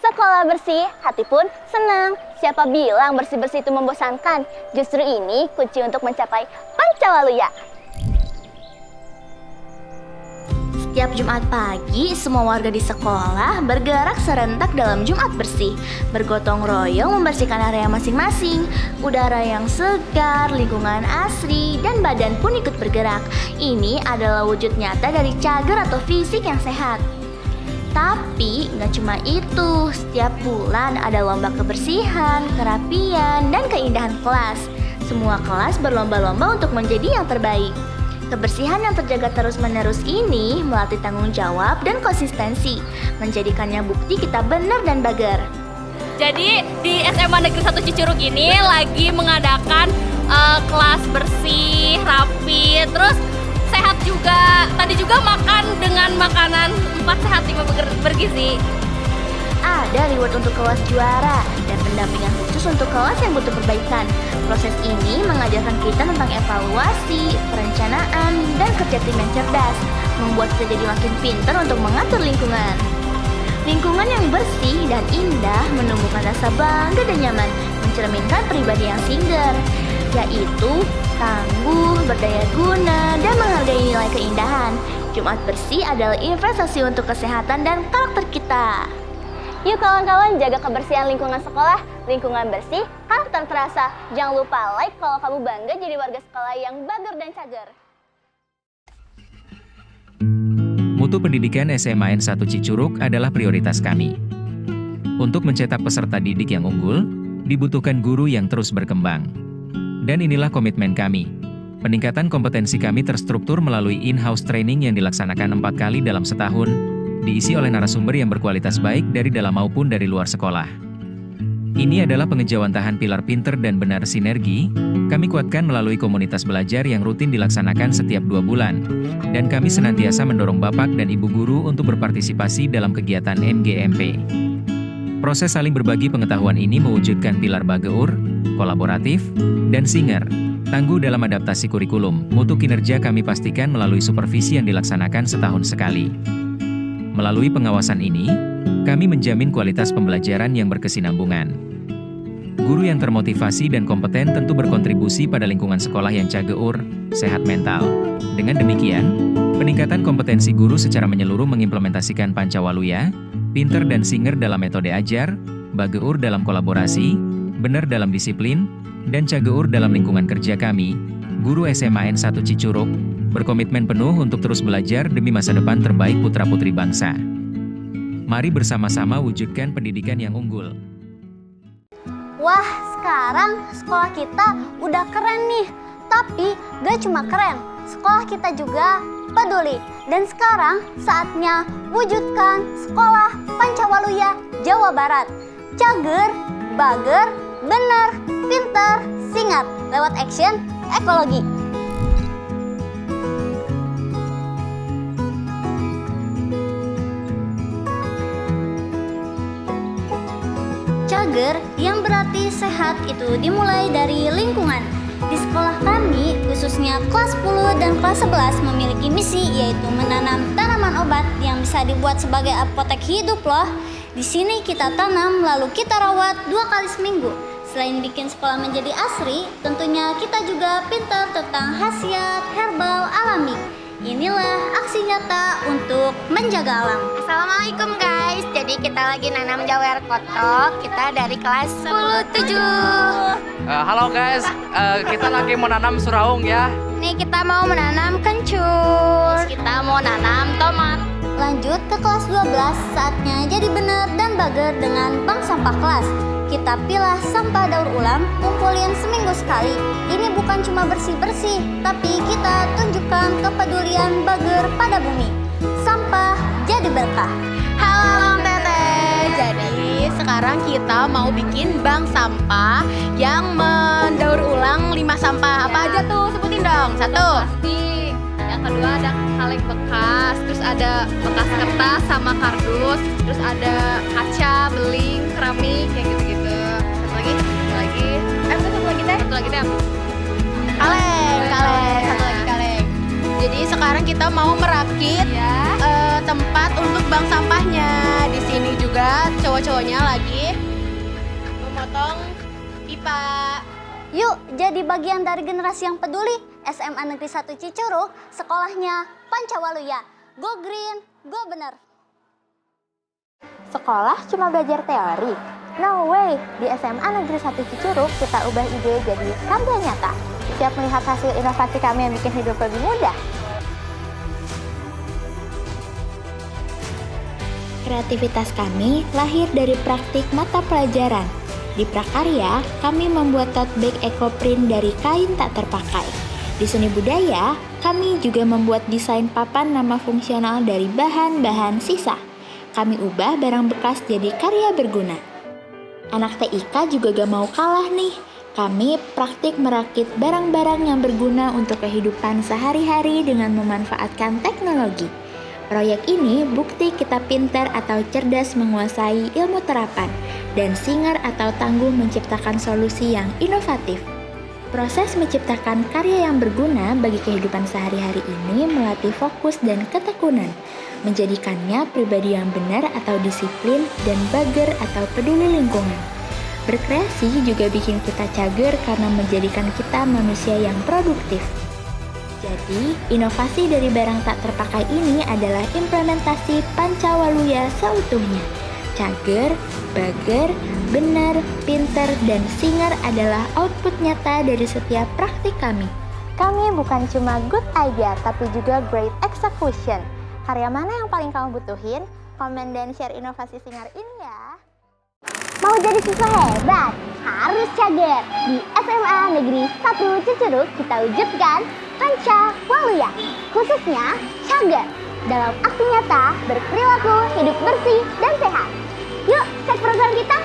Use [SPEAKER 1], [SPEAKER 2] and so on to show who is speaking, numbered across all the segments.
[SPEAKER 1] Sekolah bersih, hati pun senang. Siapa bilang bersih-bersih itu membosankan? Justru ini kunci untuk mencapai Pancawaluya. Setiap Jumat pagi, semua warga di sekolah bergerak serentak dalam Jumat bersih. Bergotong royong membersihkan area masing-masing. Udara yang segar, lingkungan asri, dan badan pun ikut bergerak. Ini adalah wujud nyata dari cager atau fisik yang sehat. Tapi nggak cuma itu, setiap bulan ada lomba kebersihan, kerapian, dan keindahan kelas. Semua kelas berlomba-lomba untuk menjadi yang terbaik. Kebersihan yang terjaga terus-menerus ini melatih tanggung jawab dan konsistensi, menjadikannya bukti kita benar dan bager.
[SPEAKER 2] Jadi di SMA Negeri 1 Cicurug ini lagi mengadakan kelas bersih, rapi, terus sehat juga. Tadi juga makan dengan makanan 4 sehat 5 bergizi.
[SPEAKER 1] Ada reward untuk kelas juara dan pendampingan khusus untuk kelas yang butuh perbaikan. Proses ini mengajarkan kita tentang evaluasi, perencanaan, dan kerja tim yang cerdas, membuat kita jadi makin pintar untuk mengatur lingkungan. Lingkungan yang bersih dan indah menumbuhkan rasa bangga dan nyaman, mencerminkan pribadi yang singgah, yaitu tangguh, berdaya guna, dan menghargai nilai keindahan. Jumat bersih adalah investasi untuk kesehatan dan karakter kita. Yuk kawan-kawan, jaga kebersihan lingkungan sekolah. Lingkungan bersih, karakter terasa. Jangan lupa like kalau kamu bangga jadi warga sekolah yang bager dan cager.
[SPEAKER 3] Mutu pendidikan SMA N1 Cicurug adalah prioritas kami. Untuk mencetak peserta didik yang unggul, dibutuhkan guru yang terus berkembang. Dan inilah komitmen kami. Peningkatan kompetensi kami terstruktur melalui in-house training yang dilaksanakan 4 kali dalam setahun, diisi oleh narasumber yang berkualitas baik dari dalam maupun dari luar sekolah. Ini adalah pengejawantahan pilar pinter dan benar sinergi, kami kuatkan melalui komunitas belajar yang rutin dilaksanakan setiap 2 bulan, dan kami senantiasa mendorong Bapak dan Ibu Guru untuk berpartisipasi dalam kegiatan MGMP. Proses saling berbagi pengetahuan ini mewujudkan pilar bageur, kolaboratif, dan singer, tangguh dalam adaptasi kurikulum. Mutu kinerja kami pastikan melalui supervisi yang dilaksanakan setahun sekali. Melalui pengawasan ini, kami menjamin kualitas pembelajaran yang berkesinambungan. Guru yang termotivasi dan kompeten tentu berkontribusi pada lingkungan sekolah yang cager, sehat mental. Dengan demikian, peningkatan kompetensi guru secara menyeluruh mengimplementasikan Pancawaluya, pinter dan singer dalam metode ajar, bageur dalam kolaborasi, benar dalam disiplin, dan cager dalam lingkungan kerja kami, guru SMA N1 Cicurug, berkomitmen penuh untuk terus belajar demi masa depan terbaik putra-putri bangsa. Mari bersama-sama wujudkan pendidikan yang unggul.
[SPEAKER 1] Wah, sekarang sekolah kita udah keren nih. Tapi gak cuma keren, sekolah kita juga peduli. Dan sekarang saatnya wujudkan sekolah Pancawaluya Jawa Barat. Cager, bager, bener, pinter, singat. Lewat action, ekologi. Cager yang berarti sehat itu dimulai dari lingkungan. Di sekolah kami, khususnya kelas 10 dan kelas 11 memiliki misi yaitu menanam tanaman obat yang bisa dibuat sebagai apotek hidup loh. Di sini kita tanam lalu kita rawat 2 kali seminggu. Selain bikin sekolah menjadi asri, tentunya kita juga pintar tentang khasiat herbal alami. Inilah aksi nyata untuk menjaga alam.
[SPEAKER 4] Assalamualaikum guys, jadi kita lagi nanam jawer kotok. Kita dari kelas 10-7.
[SPEAKER 5] Halo guys, kita lagi mau nanam suraung ya.
[SPEAKER 4] Nih kita mau menanam kencur.
[SPEAKER 2] Kita mau nanam tomat.
[SPEAKER 1] Lanjut ke kelas 12, saatnya jadi benar dan bager dengan bank sampah kelas. Kita pilah sampah daur ulang, kumpulin seminggu sekali. Ini bukan cuma bersih-bersih, tapi kita tunjukkan kepedulian bager pada bumi. Sampah jadi berkah.
[SPEAKER 4] Halo Teteh, jadi sekarang kita mau bikin bank sampah yang mendaur ulang 5 sampah. Apa aja tuh? Sebutin dong. 1.
[SPEAKER 2] Plastik. Yang kedua ada kaleng bekas, terus ada bekas kertas sama kardus, terus ada kaca, beling, keramik, kayak gitu-gitu. Satu lagi. Satu lagi deh.
[SPEAKER 4] Kaleng. Satu lagi kaleng. Jadi sekarang kita mau merakit tempat untuk bank sampahnya. Di sini juga cowok-cowoknya lagi memotong pipa.
[SPEAKER 6] Yuk, jadi bagian dari generasi yang peduli. SMA Negeri 1 Cicurug, sekolahnya Pancawaluya. Go green, go bener.
[SPEAKER 1] Sekolah cuma belajar teori? No way! Di SMA Negeri 1 Cicurug, kita ubah ide jadi karya nyata. Siap melihat hasil inovasi kami yang bikin hidup lebih mudah?
[SPEAKER 7] Kreativitas kami lahir dari praktik mata pelajaran. Di Prakarya, kami membuat tote bag ekoprint dari kain tak terpakai. Di seni budaya, kami juga membuat desain papan nama fungsional dari bahan-bahan sisa. Kami ubah barang bekas jadi karya berguna. Anak TIK juga gak mau kalah nih. Kami praktik merakit barang-barang yang berguna untuk kehidupan sehari-hari dengan memanfaatkan teknologi. Proyek ini bukti kita pintar atau cerdas menguasai ilmu terapan dan singar atau tangguh menciptakan solusi yang inovatif. Proses menciptakan karya yang berguna bagi kehidupan sehari-hari ini melatih fokus dan ketekunan, menjadikannya pribadi yang benar atau disiplin dan bager atau peduli lingkungan. Berkreasi juga bikin kita cager karena menjadikan kita manusia yang produktif. Jadi, inovasi dari barang tak terpakai ini adalah implementasi Pancawaluya seutuhnya. Cager, bager, benar, pinter, dan singar adalah output nyata dari setiap praktik kami.
[SPEAKER 1] Kami bukan cuma good idea, tapi juga great execution. Karya mana yang paling kamu butuhin? Komen dan share inovasi singar ini ya. Mau jadi siswa hebat? Harus cager. Di SMA Negeri 1 Cicurug kita wujudkan Pancawaluya, khususnya cager. Dalam aksi nyata, berperilaku hidup bersih dan sehat. Yuk, cek program kita.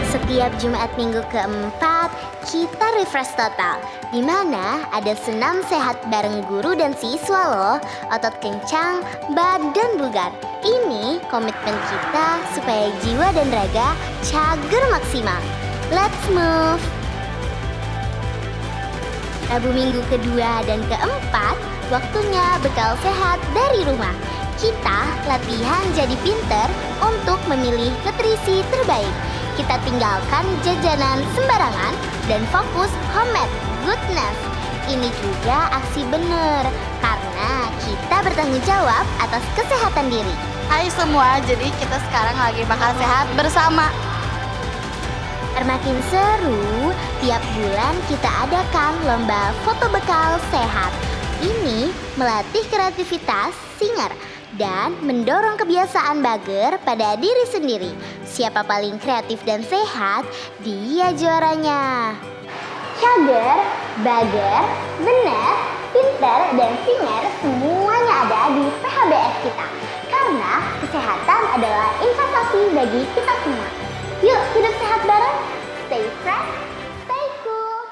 [SPEAKER 1] Setiap Jumat minggu keempat, kita refresh total. Di mana ada senam sehat bareng guru dan siswa loh. Otot kencang, badan bugar. Ini komitmen kita supaya jiwa dan raga cager maksimal. Let's move! Rabu minggu kedua dan keempat, waktunya bekal sehat dari rumah. Kita latihan jadi pinter untuk memilih nutrisi terbaik. Kita tinggalkan jajanan sembarangan dan fokus homemade goodness. Ini juga aksi bener, karena kita bertanggung jawab atas kesehatan diri.
[SPEAKER 4] Hai semua, jadi kita sekarang lagi bakal sehat bersama.
[SPEAKER 1] Makin seru, tiap bulan kita adakan lomba foto bekal sehat. Ini melatih kreativitas singar dan mendorong kebiasaan bager pada diri sendiri. Siapa paling kreatif dan sehat, dia juaranya. Cager, bager, bener, pinter, dan singar semuanya ada di PHBS kita. Karena kesehatan adalah investasi bagi kita semua. Yuk hidup sehat bareng, stay fresh, stay cool.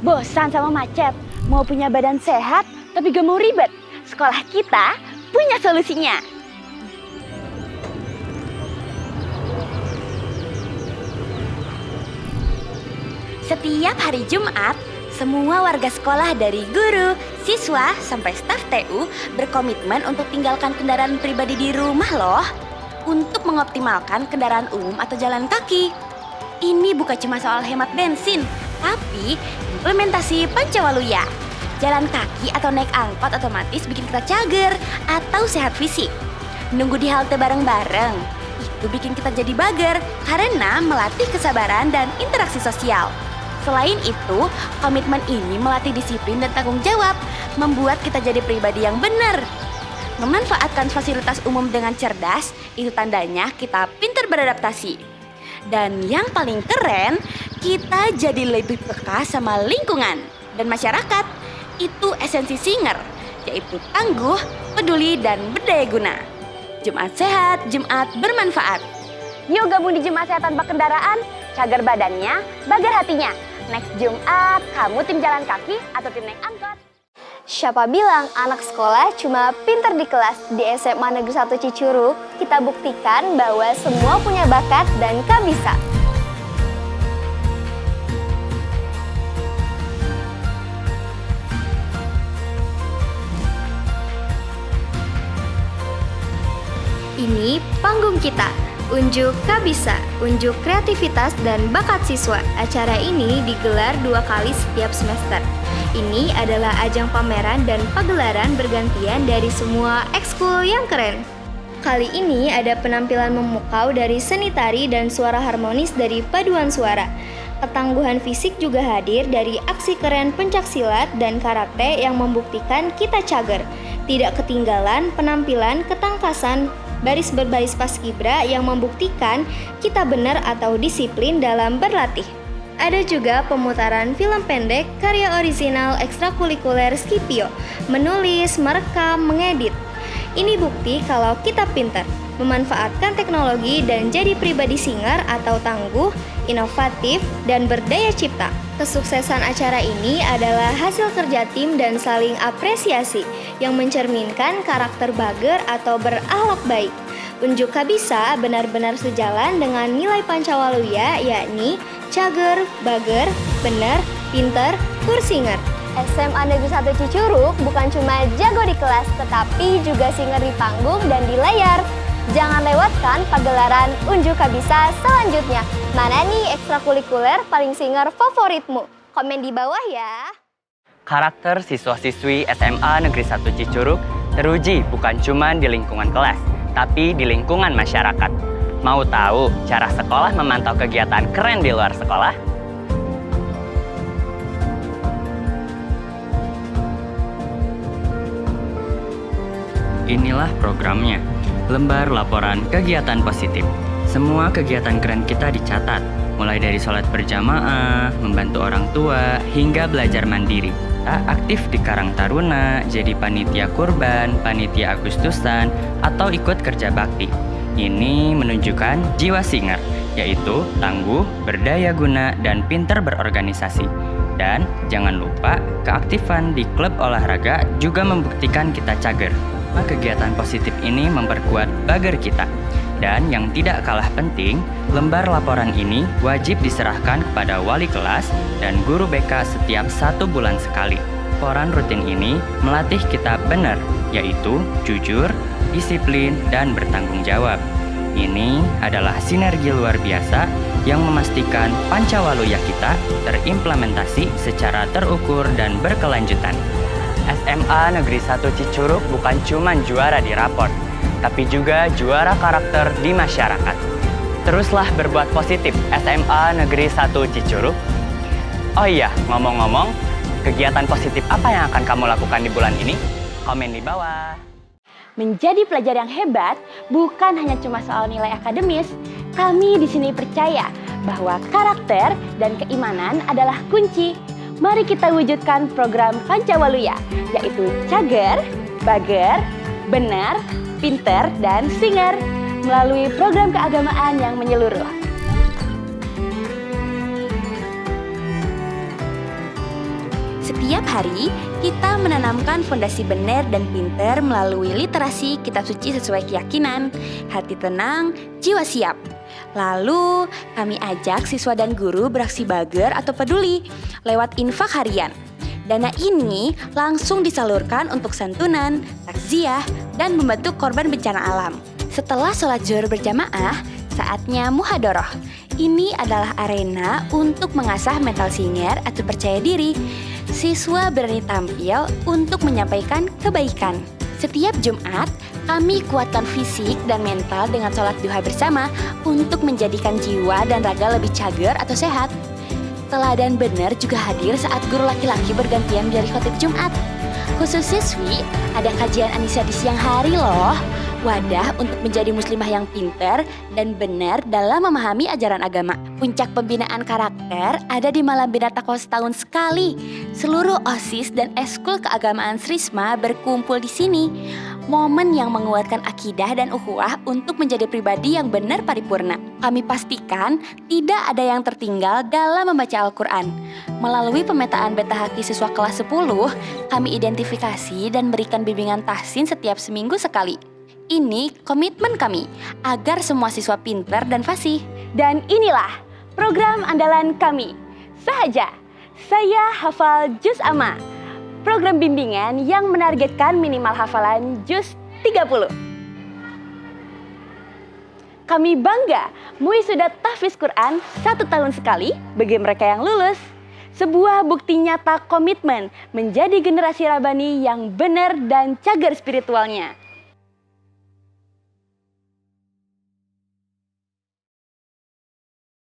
[SPEAKER 6] Bosan sama macet? Mau punya badan sehat tapi gak mau ribet? Sekolah kita punya solusinya. Setiap hari Jumat, semua warga sekolah dari guru, siswa, sampai staf TU berkomitmen untuk tinggalkan kendaraan pribadi di rumah loh. Untuk mengoptimalkan kendaraan umum atau jalan kaki. Ini bukan cuma soal hemat bensin, tapi implementasi Pancawaluya. Jalan kaki atau naik angkot otomatis bikin kita cager atau sehat fisik. Nunggu di halte bareng-bareng, itu bikin kita jadi bager karena melatih kesabaran dan interaksi sosial. Selain itu, komitmen ini melatih disiplin dan tanggung jawab, membuat kita jadi pribadi yang benar. Memanfaatkan fasilitas umum dengan cerdas, itu tandanya kita pintar beradaptasi. Dan yang paling keren, kita jadi lebih peka sama lingkungan dan masyarakat. Itu esensi singar, yaitu tangguh, peduli, dan berdaya guna. Jumat sehat, Jumat bermanfaat. Yuk gabung di Jumat sehat tanpa kendaraan, cager badannya, bager hatinya. Next Jumat, kamu tim jalan kaki atau tim naik angkot? Siapa bilang anak sekolah cuma pinter di kelas? Di SMA Negeri 1 Cicurug, kita buktikan bahwa semua punya bakat dan bisa.
[SPEAKER 8] Ini panggung kita. Unjuk Kabisa, unjuk kreativitas dan bakat siswa. Acara ini digelar 2 kali setiap semester. Ini adalah ajang pameran dan pagelaran bergantian dari semua ekskul yang keren. Kali ini ada penampilan memukau dari seni tari dan suara harmonis dari paduan suara. Ketangguhan fisik juga hadir dari aksi keren pencaksilat dan karate yang membuktikan kita cager. Tidak ketinggalan penampilan ketangkasan baris berbaris paskibra yang membuktikan kita benar atau disiplin dalam berlatih. Ada juga pemutaran film pendek karya orisinal ekstrakurikuler Skipio, menulis, merekam, mengedit. Ini bukti kalau kita pintar, memanfaatkan teknologi dan jadi pribadi singer atau tangguh, inovatif, dan berdaya cipta. Kesuksesan acara ini adalah hasil kerja tim dan saling apresiasi yang mencerminkan karakter bager atau berakhlak baik. Unjuk Kabisa benar-benar sejalan dengan nilai Pancawaluya, yakni cager, bager, benar, pinter, kursinger. SMA Negeri 1 Cicurug bukan cuma jago di kelas, tetapi juga singer di panggung dan di layar. Jangan lewatkan pagelaran Unjuk Kabisa selanjutnya. Mana nih ekstrakurikuler paling singer favoritmu? Komen di bawah ya.
[SPEAKER 9] Karakter siswa-siswi SMA Negeri 1 Cicurug teruji bukan cuma di lingkungan kelas, tapi di lingkungan masyarakat. Mau tahu cara sekolah memantau kegiatan keren di luar sekolah? Inilah programnya. Lembar laporan kegiatan positif. Semua kegiatan keren kita dicatat, mulai dari sholat berjamaah, membantu orang tua, hingga belajar mandiri. Aktif di Karang Taruna, jadi panitia kurban, panitia Agustusan, atau ikut kerja bakti. Ini menunjukkan jiwa singer, yaitu tangguh, berdaya guna, dan pinter berorganisasi. Dan jangan lupa, keaktifan di klub olahraga juga membuktikan kita cager. Kegiatan positif ini memperkuat bager kita. Dan yang tidak kalah penting, lembar laporan ini wajib diserahkan kepada wali kelas dan guru BK setiap 1 bulan sekali. Laporan rutin ini melatih kita benar, yaitu jujur, disiplin, dan bertanggung jawab. Ini adalah sinergi luar biasa yang memastikan Pancawaluya kita terimplementasi secara terukur dan berkelanjutan. SMA Negeri 1 Cicurug bukan cuma juara di rapor, tapi juga juara karakter di masyarakat. Teruslah berbuat positif SMA Negeri 1 Cicurug. Oh iya, ngomong-ngomong, kegiatan positif apa yang akan kamu lakukan di bulan ini? Komen di bawah.
[SPEAKER 6] Menjadi pelajar yang hebat bukan hanya cuma soal nilai akademis. Kami di sini percaya bahwa karakter dan keimanan adalah kunci. Mari kita wujudkan program Pancawaluya, yaitu cager, bager, benar, pinter, dan singer melalui program keagamaan yang menyeluruh. Setiap hari, kita menanamkan fondasi benar dan pinter melalui literasi kitab suci sesuai keyakinan, hati tenang, jiwa siap. Lalu, kami ajak siswa dan guru beraksi bager atau peduli lewat infak harian. Dana ini langsung disalurkan untuk santunan, takziah, dan membantu korban bencana alam. Setelah sholat zuhur berjamaah, saatnya muhadoroh. Ini adalah arena untuk mengasah mental singer atau percaya diri. Siswa berani tampil untuk menyampaikan kebaikan. Setiap Jumat, kami kuatkan fisik dan mental dengan sholat duha bersama untuk menjadikan jiwa dan raga lebih cager atau sehat. Teladan benar juga hadir saat guru laki-laki bergantian menjadi khotib Jumat. Khusus siswi, ada kajian Anissa di siang hari loh. Wadah untuk menjadi muslimah yang pintar dan benar dalam memahami ajaran agama. Puncak pembinaan karakter ada di Malam Bina Takwa setahun sekali. Seluruh OSIS dan eskul keagamaan Srisma berkumpul di sini. Momen yang menguatkan akidah dan ukhuwah untuk menjadi pribadi yang benar paripurna. Kami pastikan tidak ada yang tertinggal dalam membaca Al-Quran. Melalui pemetaan beta haki siswa kelas 10, kami identifikasi dan berikan bimbingan tahsin setiap seminggu sekali. Ini komitmen kami agar semua siswa pintar dan fasih. Dan inilah program andalan kami. Sahaja, saya hafal Juz Amma. Program bimbingan yang menargetkan minimal hafalan Juz 30. Kami bangga MUI sudah tahfiz Quran 1 tahun sekali bagi mereka yang lulus. Sebuah bukti nyata komitmen menjadi generasi Rabbani yang benar dan cagar spiritualnya.